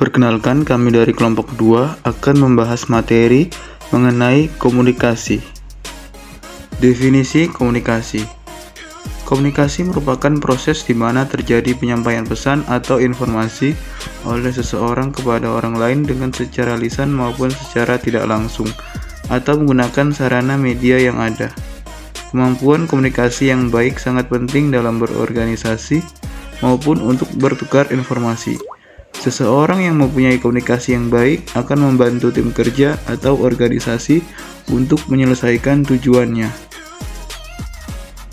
Perkenalkan, kami dari kelompok 2 akan membahas materi mengenai komunikasi. Definisi komunikasi. Komunikasi merupakan proses di mana terjadi penyampaian pesan atau informasi oleh seseorang kepada orang lain dengan secara lisan maupun secara tidak langsung, atau menggunakan sarana media yang ada. Kemampuan komunikasi yang baik sangat penting dalam berorganisasi maupun untuk bertukar informasi. Seseorang yang mempunyai komunikasi yang baik akan membantu tim kerja atau organisasi untuk menyelesaikan tujuannya.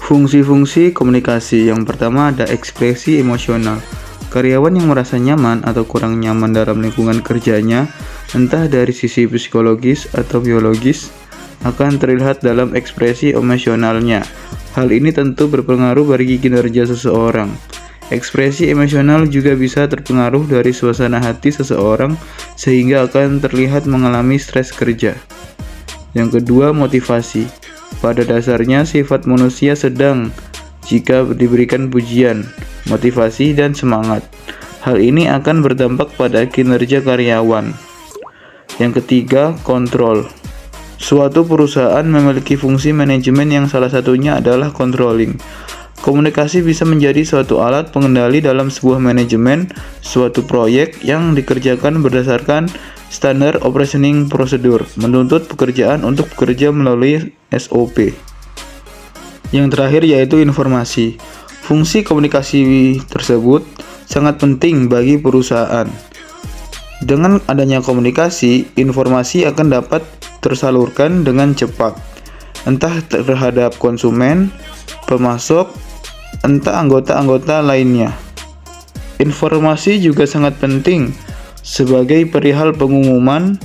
Fungsi-fungsi komunikasi. Yang pertama ada ekspresi emosional. Karyawan yang merasa nyaman atau kurang nyaman dalam lingkungan kerjanya, entah dari sisi psikologis atau biologis, akan terlihat dalam ekspresi emosionalnya. Hal ini tentu berpengaruh bagi kinerja seseorang. Ekspresi emosional juga bisa terpengaruh dari suasana hati seseorang sehingga akan terlihat mengalami stres kerja. Yang kedua, motivasi. Pada dasarnya sifat manusia sedang jika diberikan pujian, motivasi, dan semangat. Hal ini akan berdampak pada kinerja karyawan. Yang ketiga, kontrol. Suatu perusahaan memiliki fungsi manajemen yang salah satunya adalah controlling. Komunikasi bisa menjadi suatu alat pengendali dalam sebuah manajemen suatu proyek yang dikerjakan berdasarkan standar operating procedure, menuntut pekerjaan untuk bekerja melalui SOP. Yang terakhir yaitu informasi. Fungsi komunikasi tersebut sangat penting bagi perusahaan. Dengan adanya komunikasi, informasi akan dapat tersalurkan dengan cepat, entah terhadap konsumen, pemasok, entah anggota-anggota lainnya. Informasi juga sangat penting sebagai perihal pengumuman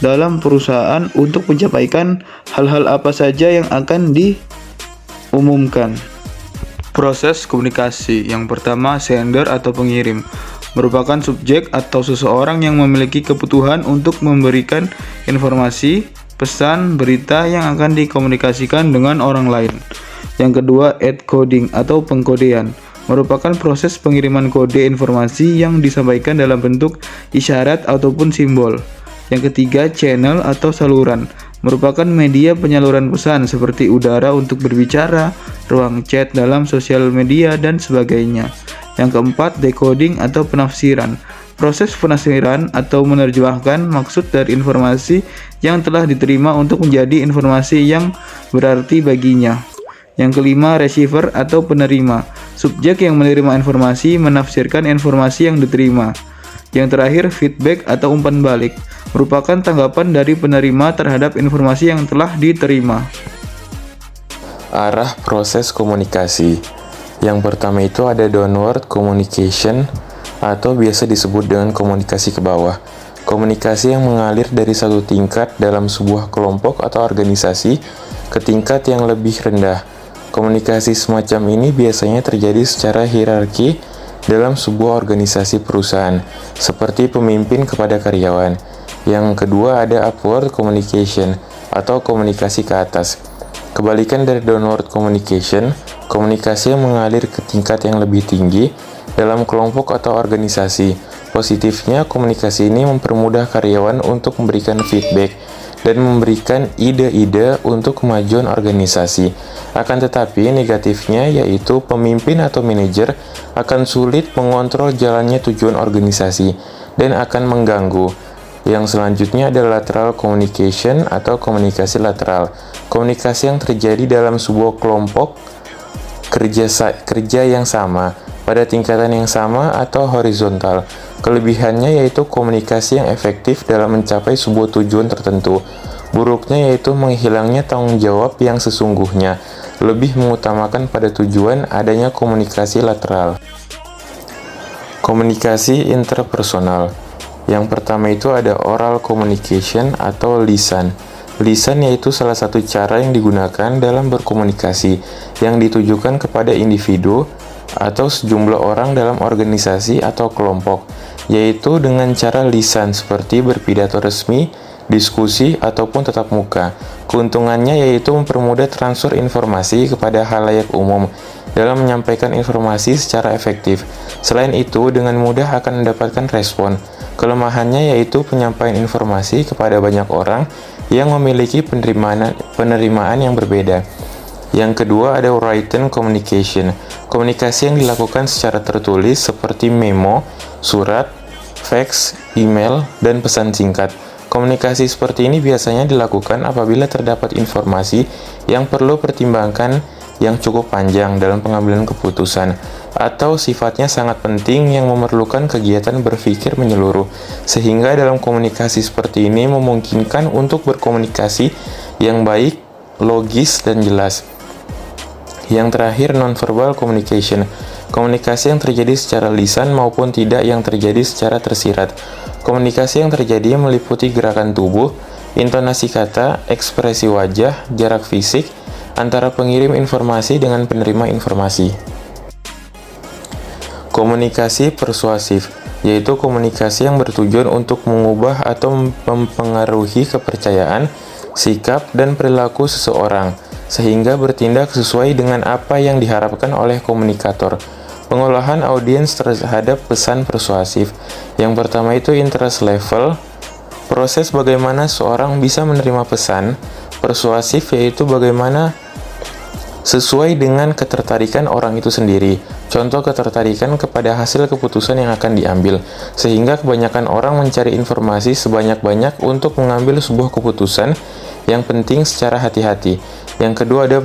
dalam perusahaan untuk menyampaikan hal-hal apa saja yang akan diumumkan. Proses komunikasi. Yang pertama, sender atau pengirim merupakan subjek atau seseorang yang memiliki kebutuhan untuk memberikan informasi, pesan, berita yang akan dikomunikasikan dengan orang lain. Yang kedua, encoding atau pengkodean merupakan proses pengiriman kode informasi yang disampaikan dalam bentuk isyarat ataupun simbol. Yang ketiga, channel atau saluran merupakan media penyaluran pesan seperti udara untuk berbicara, ruang chat dalam sosial media, dan sebagainya. Yang keempat, decoding atau penafsiran. Proses penafsiran atau menerjemahkan maksud dari informasi yang telah diterima untuk menjadi informasi yang berarti baginya. Yang kelima, receiver atau penerima. Subjek yang menerima informasi menafsirkan informasi yang diterima. Yang terakhir, feedback atau umpan balik merupakan tanggapan dari penerima terhadap informasi yang telah diterima. Arah proses komunikasi. Yang pertama itu ada downward communication atau biasa disebut dengan komunikasi ke bawah. Komunikasi yang mengalir dari satu tingkat dalam sebuah kelompok atau organisasi ke tingkat yang lebih rendah. Komunikasi semacam ini biasanya terjadi secara hierarki dalam sebuah organisasi perusahaan, seperti pemimpin kepada karyawan. Yang kedua ada upward communication atau komunikasi ke atas. Kebalikan dari downward communication, komunikasi yang mengalir ke tingkat yang lebih tinggi dalam kelompok atau organisasi. Positifnya, komunikasi ini mempermudah karyawan untuk memberikan feedback dan memberikan ide-ide untuk kemajuan organisasi. Akan tetapi, negatifnya yaitu pemimpin atau manajer akan sulit mengontrol jalannya tujuan organisasi dan akan mengganggu. Yang selanjutnya adalah lateral communication atau komunikasi lateral. Komunikasi yang terjadi dalam sebuah kelompok kerja yang sama, pada tingkatan yang sama atau horizontal. Kelebihannya yaitu komunikasi yang efektif dalam mencapai sebuah tujuan tertentu. Buruknya yaitu menghilangnya tanggung jawab yang sesungguhnya, lebih mengutamakan pada tujuan adanya komunikasi lateral. Komunikasi interpersonal. Yang pertama itu ada oral communication atau lisan. Lisan yaitu salah satu cara yang digunakan dalam berkomunikasi yang ditujukan kepada individu atau sejumlah orang dalam organisasi atau kelompok, yaitu dengan cara lisan seperti berpidato resmi, diskusi, ataupun tatap muka. Keuntungannya yaitu mempermudah transfer informasi kepada khalayak umum dalam menyampaikan informasi secara efektif. Selain itu, dengan mudah akan mendapatkan respon. Kelemahannya yaitu penyampaian informasi kepada banyak orang yang memiliki penerimaan yang berbeda. Yang kedua ada written communication, komunikasi yang dilakukan secara tertulis seperti memo, surat, fax, email, dan pesan singkat. Komunikasi seperti ini biasanya dilakukan apabila terdapat informasi yang perlu pertimbangkan yang cukup panjang dalam pengambilan keputusan, atau sifatnya sangat penting yang memerlukan kegiatan berpikir menyeluruh, sehingga dalam komunikasi seperti ini memungkinkan untuk berkomunikasi yang baik, logis, dan jelas. Yang terakhir, nonverbal communication, komunikasi yang terjadi secara lisan maupun tidak yang terjadi secara tersirat. Komunikasi yang terjadi meliputi gerakan tubuh, intonasi kata, ekspresi wajah, jarak fisik, antara pengirim informasi dengan penerima informasi. Komunikasi persuasif, yaitu komunikasi yang bertujuan untuk mengubah atau mempengaruhi kepercayaan, sikap, dan perilaku seseorang, sehingga bertindak sesuai dengan apa yang diharapkan oleh komunikator. Pengolahan audiens terhadap pesan persuasif. Yang pertama itu interest level, proses bagaimana seorang bisa menerima pesan persuasif, yaitu bagaimana sesuai dengan ketertarikan orang itu sendiri. Contoh ketertarikan kepada hasil keputusan yang akan diambil, sehingga kebanyakan orang mencari informasi sebanyak-banyak untuk mengambil sebuah keputusan yang penting secara hati-hati. Yang kedua ada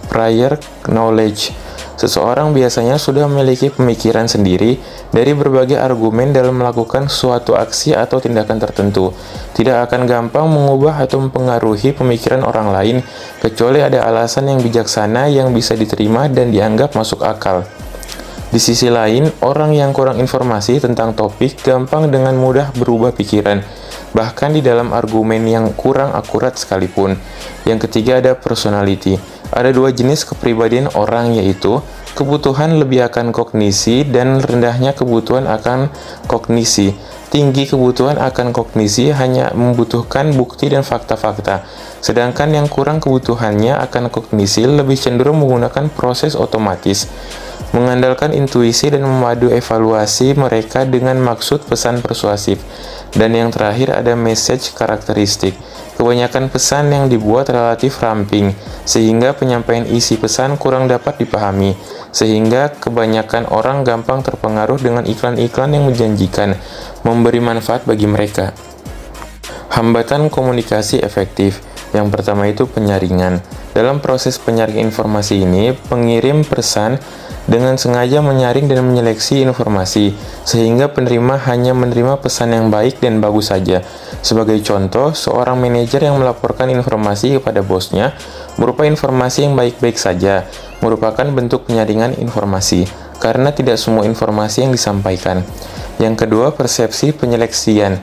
prior knowledge. Seseorang biasanya sudah memiliki pemikiran sendiri dari berbagai argumen dalam melakukan suatu aksi atau tindakan tertentu. Tidak akan gampang mengubah atau mempengaruhi pemikiran orang lain, kecuali ada alasan yang bijaksana yang bisa diterima dan dianggap masuk akal. Di sisi lain, orang yang kurang informasi tentang topik gampang dengan mudah berubah pikiran, bahkan di dalam argumen yang kurang akurat sekalipun. Yang ketiga ada personality. Ada dua jenis kepribadian orang, yaitu kebutuhan lebih akan kognisi dan rendahnya kebutuhan akan kognisi. Tinggi kebutuhan akan kognisi hanya membutuhkan bukti dan fakta-fakta, sedangkan yang kurang kebutuhannya akan kognisi lebih cenderung menggunakan proses otomatis, mengandalkan intuisi dan memadu evaluasi mereka dengan maksud pesan persuasif. Dan yang terakhir ada message karakteristik. Kebanyakan pesan yang dibuat relatif ramping, sehingga penyampaian isi pesan kurang dapat dipahami, sehingga kebanyakan orang gampang terpengaruh dengan iklan-iklan yang menjanjikan memberi manfaat bagi mereka. Hambatan komunikasi efektif. Yang pertama itu penyaringan. Dalam proses penyaring informasi ini, pengirim pesan dengan sengaja menyaring dan menyeleksi informasi, sehingga penerima hanya menerima pesan yang baik dan bagus saja. Sebagai contoh, seorang manajer yang melaporkan informasi kepada bosnya berupa informasi yang baik-baik saja, merupakan bentuk penyaringan informasi, karena tidak semua informasi yang disampaikan. Yang kedua, persepsi penyeleksian.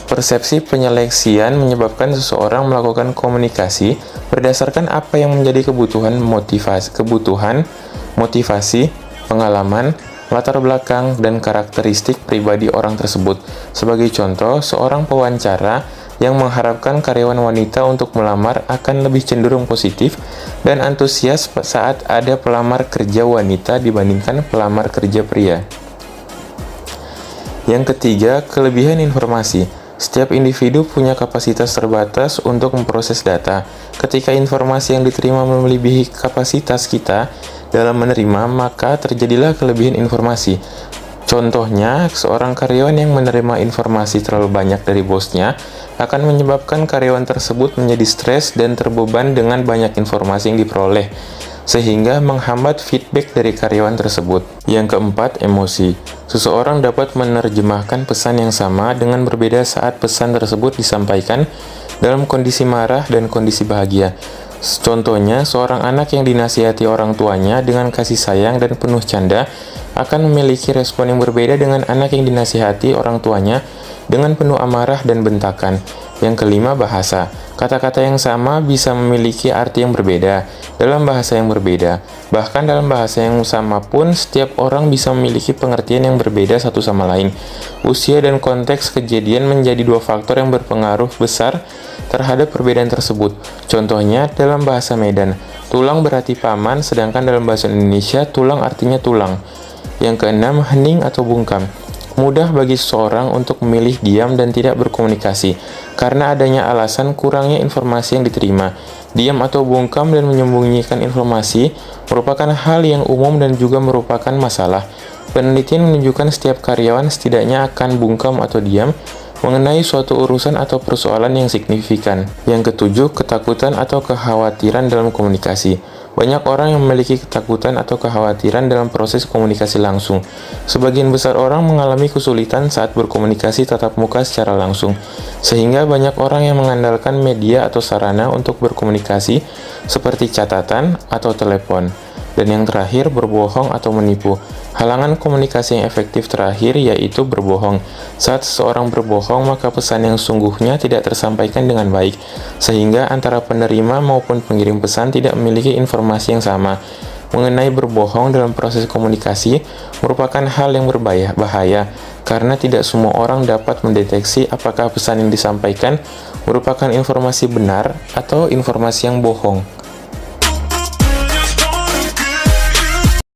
Persepsi penyeleksian menyebabkan seseorang melakukan komunikasi berdasarkan apa yang menjadi kebutuhan, motivasi, pengalaman, latar belakang, dan karakteristik pribadi orang tersebut. Sebagai contoh, seorang pewawancara yang mengharapkan karyawan wanita untuk melamar akan lebih cenderung positif dan antusias saat ada pelamar kerja wanita dibandingkan pelamar kerja pria. Yang ketiga, kelebihan informasi. Setiap individu punya kapasitas terbatas untuk memproses data. Ketika informasi yang diterima melebihi kapasitas kita dalam menerima, maka terjadilah kelebihan informasi. Contohnya, seorang karyawan yang menerima informasi terlalu banyak dari bosnya akan menyebabkan karyawan tersebut menjadi stres dan terbeban dengan banyak informasi yang diperoleh, sehingga menghambat feedback dari karyawan tersebut. Yang keempat, emosi. Seseorang dapat menerjemahkan pesan yang sama dengan berbeda saat pesan tersebut disampaikan dalam kondisi marah dan kondisi bahagia. Contohnya, seorang anak yang dinasihati orang tuanya dengan kasih sayang dan penuh canda akan memiliki respon yang berbeda dengan anak yang dinasihati orang tuanya dengan penuh amarah dan bentakan. Yang kelima, bahasa. Kata-kata yang sama bisa memiliki arti yang berbeda dalam bahasa yang berbeda. Bahkan dalam bahasa yang sama pun, setiap orang bisa memiliki pengertian yang berbeda satu sama lain. Usia dan konteks kejadian menjadi dua faktor yang berpengaruh besar terhadap perbedaan tersebut. Contohnya, dalam bahasa Medan, tulang berarti paman, sedangkan dalam bahasa Indonesia, tulang artinya tulang. Yang keenam, hening atau bungkam. Mudah bagi seseorang untuk memilih diam dan tidak berkomunikasi, karena adanya alasan kurangnya informasi yang diterima. Diam atau bungkam dan menyembunyikan informasi merupakan hal yang umum dan juga merupakan masalah. Penelitian menunjukkan setiap karyawan setidaknya akan bungkam atau diam mengenai suatu urusan atau persoalan yang signifikan. Yang ketujuh, ketakutan atau kekhawatiran dalam komunikasi. Banyak orang yang memiliki ketakutan atau kekhawatiran dalam proses komunikasi langsung. Sebagian besar orang mengalami kesulitan saat berkomunikasi tatap muka secara langsung, sehingga banyak orang yang mengandalkan media atau sarana untuk berkomunikasi seperti catatan atau telepon. Dan yang terakhir, berbohong atau menipu. Halangan komunikasi yang efektif terakhir yaitu berbohong. Saat seseorang berbohong, maka pesan yang sungguhnya tidak tersampaikan dengan baik, sehingga antara penerima maupun pengirim pesan tidak memiliki informasi yang sama. Mengenai berbohong dalam proses komunikasi merupakan hal yang bahaya, karena tidak semua orang dapat mendeteksi apakah pesan yang disampaikan merupakan informasi benar atau informasi yang bohong.